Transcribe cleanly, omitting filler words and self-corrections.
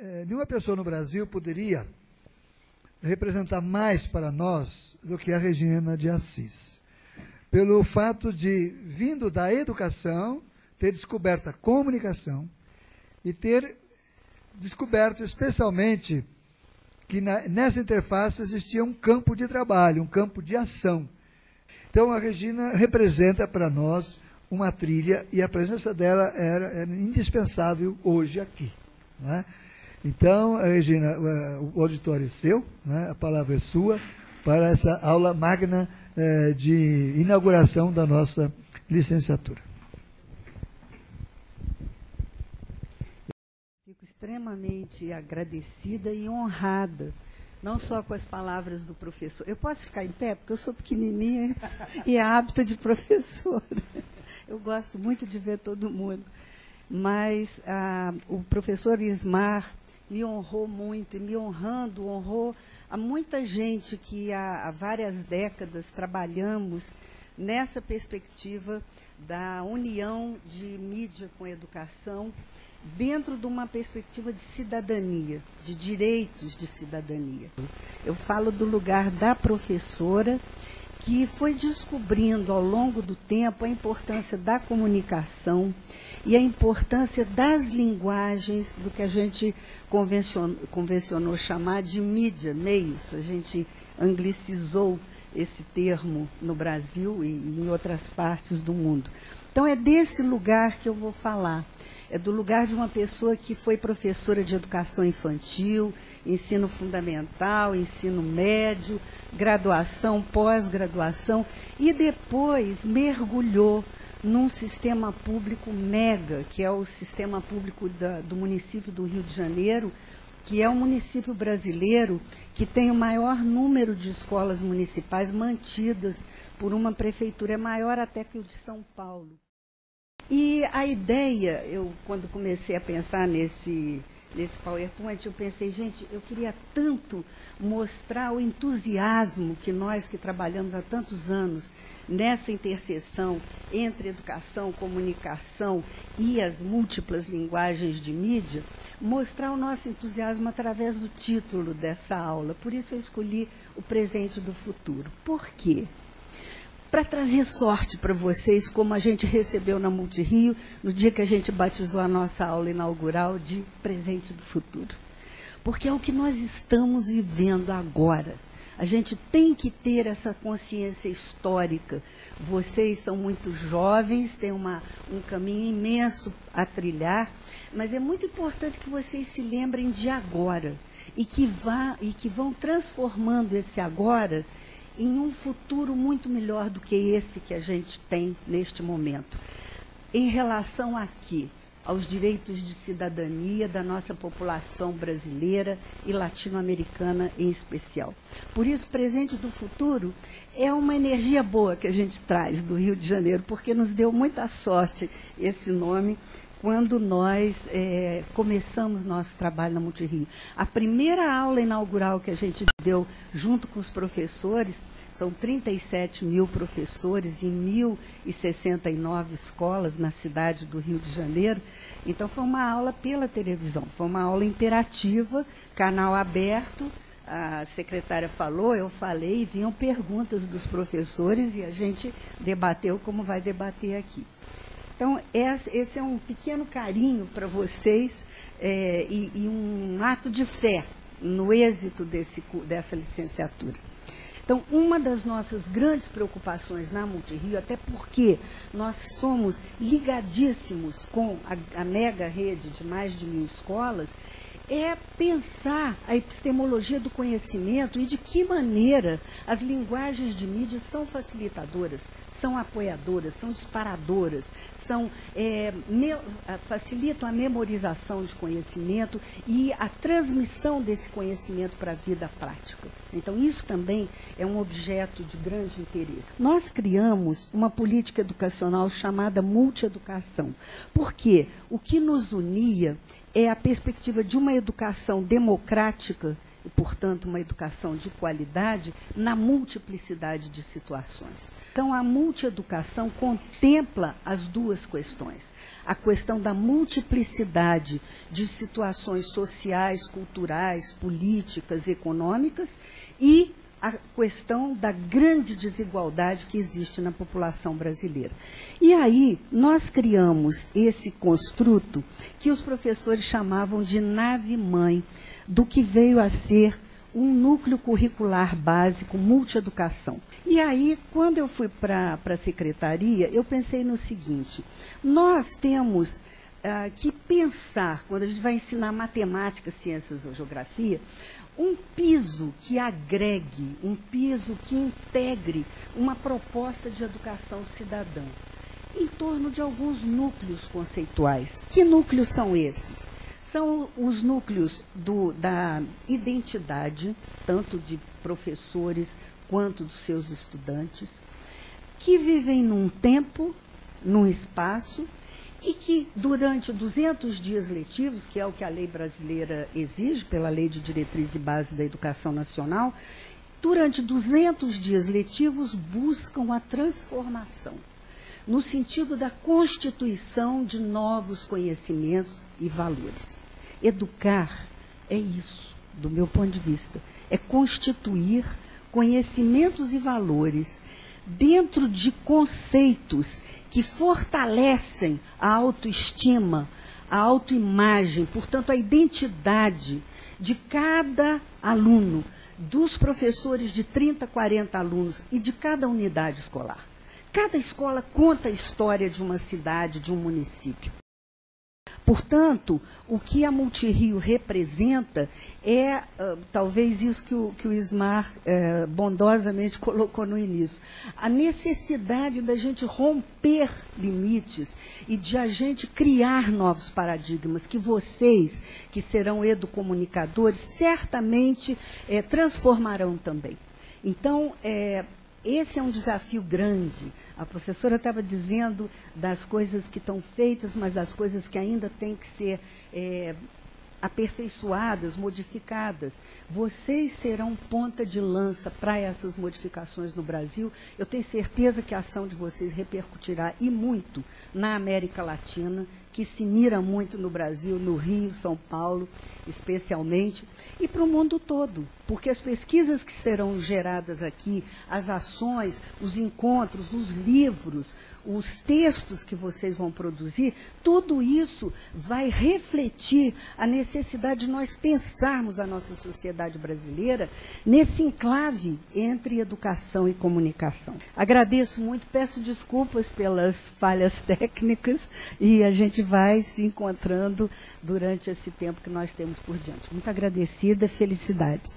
nenhuma pessoa no Brasil poderia representar mais para nós do que a Regina de Assis. Pelo fato de, vindo da educação, ter descoberto a comunicação e ter descoberto especialmente que nessa interface existia um campo de trabalho, um campo de ação. Então a Regina representa para nós uma trilha e a presença dela era indispensável hoje aqui. Não é? Então, Regina, o auditório é seu, né? A palavra é sua, para essa aula magna de inauguração da nossa licenciatura. Fico extremamente agradecida e honrada, não só com as palavras do professor. Eu posso ficar em pé, porque eu sou pequenininha e é hábito de professora. Eu gosto muito de ver todo mundo. Mas o professor Ismar me honrou muito, e me honrando, honrou a muita gente que há várias décadas trabalhamos nessa perspectiva da união de mídia com educação, dentro de uma perspectiva de cidadania, de direitos de cidadania. Eu falo do lugar da professora, que foi descobrindo ao longo do tempo a importância da comunicação e a importância das linguagens do que a gente convencionou chamar de mídia, meios. A gente anglicizou esse termo no Brasil e em outras partes do mundo. Então, é desse lugar que eu vou falar. É do lugar de uma pessoa que foi professora de educação infantil, ensino fundamental, ensino médio, graduação, pós-graduação, e depois mergulhou num sistema público mega, que é o sistema público do município do Rio de Janeiro, que é o município brasileiro que tem o maior número de escolas municipais mantidas por uma prefeitura, é maior até que o de São Paulo. E a ideia, quando comecei a pensar nesse PowerPoint, eu pensei, gente, eu queria tanto mostrar o entusiasmo que nós que trabalhamos há tantos anos nessa interseção entre educação, comunicação e as múltiplas linguagens de mídia, mostrar o nosso entusiasmo através do título dessa aula. Por isso eu escolhi o presente do futuro. Por quê? Para trazer sorte para vocês, como a gente recebeu na Multirio, no dia que a gente batizou a nossa aula inaugural de Presente do Futuro. Porque é o que nós estamos vivendo agora. A gente tem que ter essa consciência histórica. Vocês são muito jovens, têm um caminho imenso a trilhar, mas é muito importante que vocês se lembrem de agora e que vão transformando esse agora em um futuro muito melhor do que esse que a gente tem neste momento. Em relação aqui aos direitos de cidadania da nossa população brasileira e latino-americana em especial. Por isso, Presente do Futuro é uma energia boa que a gente traz do Rio de Janeiro, porque nos deu muita sorte esse nome quando nós começamos nosso trabalho na Multirio. A primeira aula inaugural que a gente deu junto com os professores, são 37 mil professores em 1.069 escolas na cidade do Rio de Janeiro. Então, foi uma aula pela televisão, foi uma aula interativa, canal aberto. A secretária falou, eu falei, e vinham perguntas dos professores e a gente debateu como vai debater aqui. Então, esse é um pequeno carinho para vocês e um ato de fé no êxito dessa licenciatura. Então, uma das nossas grandes preocupações na Multirio, até porque nós somos ligadíssimos com a mega rede de mais de 1.000 escolas, é pensar a epistemologia do conhecimento e de que maneira as linguagens de mídia são facilitadoras, são apoiadoras, são disparadoras, facilitam a memorização de conhecimento e a transmissão desse conhecimento para a vida prática. Então, isso também é um objeto de grande interesse. Nós criamos uma política educacional chamada multieducação, porque o que nos unia é a perspectiva de uma educação democrática portanto, uma educação de qualidade na multiplicidade de situações. Então, a multieducação contempla as duas questões. A questão da multiplicidade de situações sociais, culturais, políticas, econômicas e a questão da grande desigualdade que existe na população brasileira. E aí, nós criamos esse construto que os professores chamavam de nave-mãe, do que veio a ser um núcleo curricular básico, multieducação. E aí, quando eu fui para a secretaria, eu pensei no seguinte: nós temos que pensar, quando a gente vai ensinar matemática, ciências ou geografia, um piso que agregue, um piso que integre uma proposta de educação cidadã, em torno de alguns núcleos conceituais. Que núcleos são esses? São os núcleos da identidade, tanto de professores quanto dos seus estudantes, que vivem num tempo, num espaço, e que durante 200 dias letivos, que é o que a lei brasileira exige, pela Lei de Diretriz e Base da Educação Nacional, durante 200 dias letivos buscam a transformação, no sentido da constituição de novos conhecimentos e valores. Educar é isso, do meu ponto de vista, é constituir conhecimentos e valores dentro de conceitos que fortalecem a autoestima, a autoimagem, portanto, a identidade de cada aluno, dos professores de 30, 40 alunos e de cada unidade escolar. Cada escola conta a história de uma cidade, de um município. Portanto, o que a Multirio representa é, talvez isso que o Ismar bondosamente colocou no início, a necessidade da gente romper limites e de a gente criar novos paradigmas, que vocês, que serão educomunicadores, certamente transformarão também. Então, esse é um desafio grande. A professora estava dizendo das coisas que estão feitas, mas das coisas que ainda têm que ser aperfeiçoadas, modificadas. Vocês serão ponta de lança para essas modificações no Brasil. Eu tenho certeza que a ação de vocês repercutirá e muito na América Latina, que se mira muito no Brasil, no Rio, São Paulo, especialmente, e para o mundo todo, porque as pesquisas que serão geradas aqui, as ações, os encontros, os livros, os textos que vocês vão produzir, tudo isso vai refletir a necessidade de nós pensarmos a nossa sociedade brasileira nesse enclave entre educação e comunicação. Agradeço muito, peço desculpas pelas falhas técnicas e a gente vai se encontrando durante esse tempo que nós temos por diante. Muito agradecida, felicidades.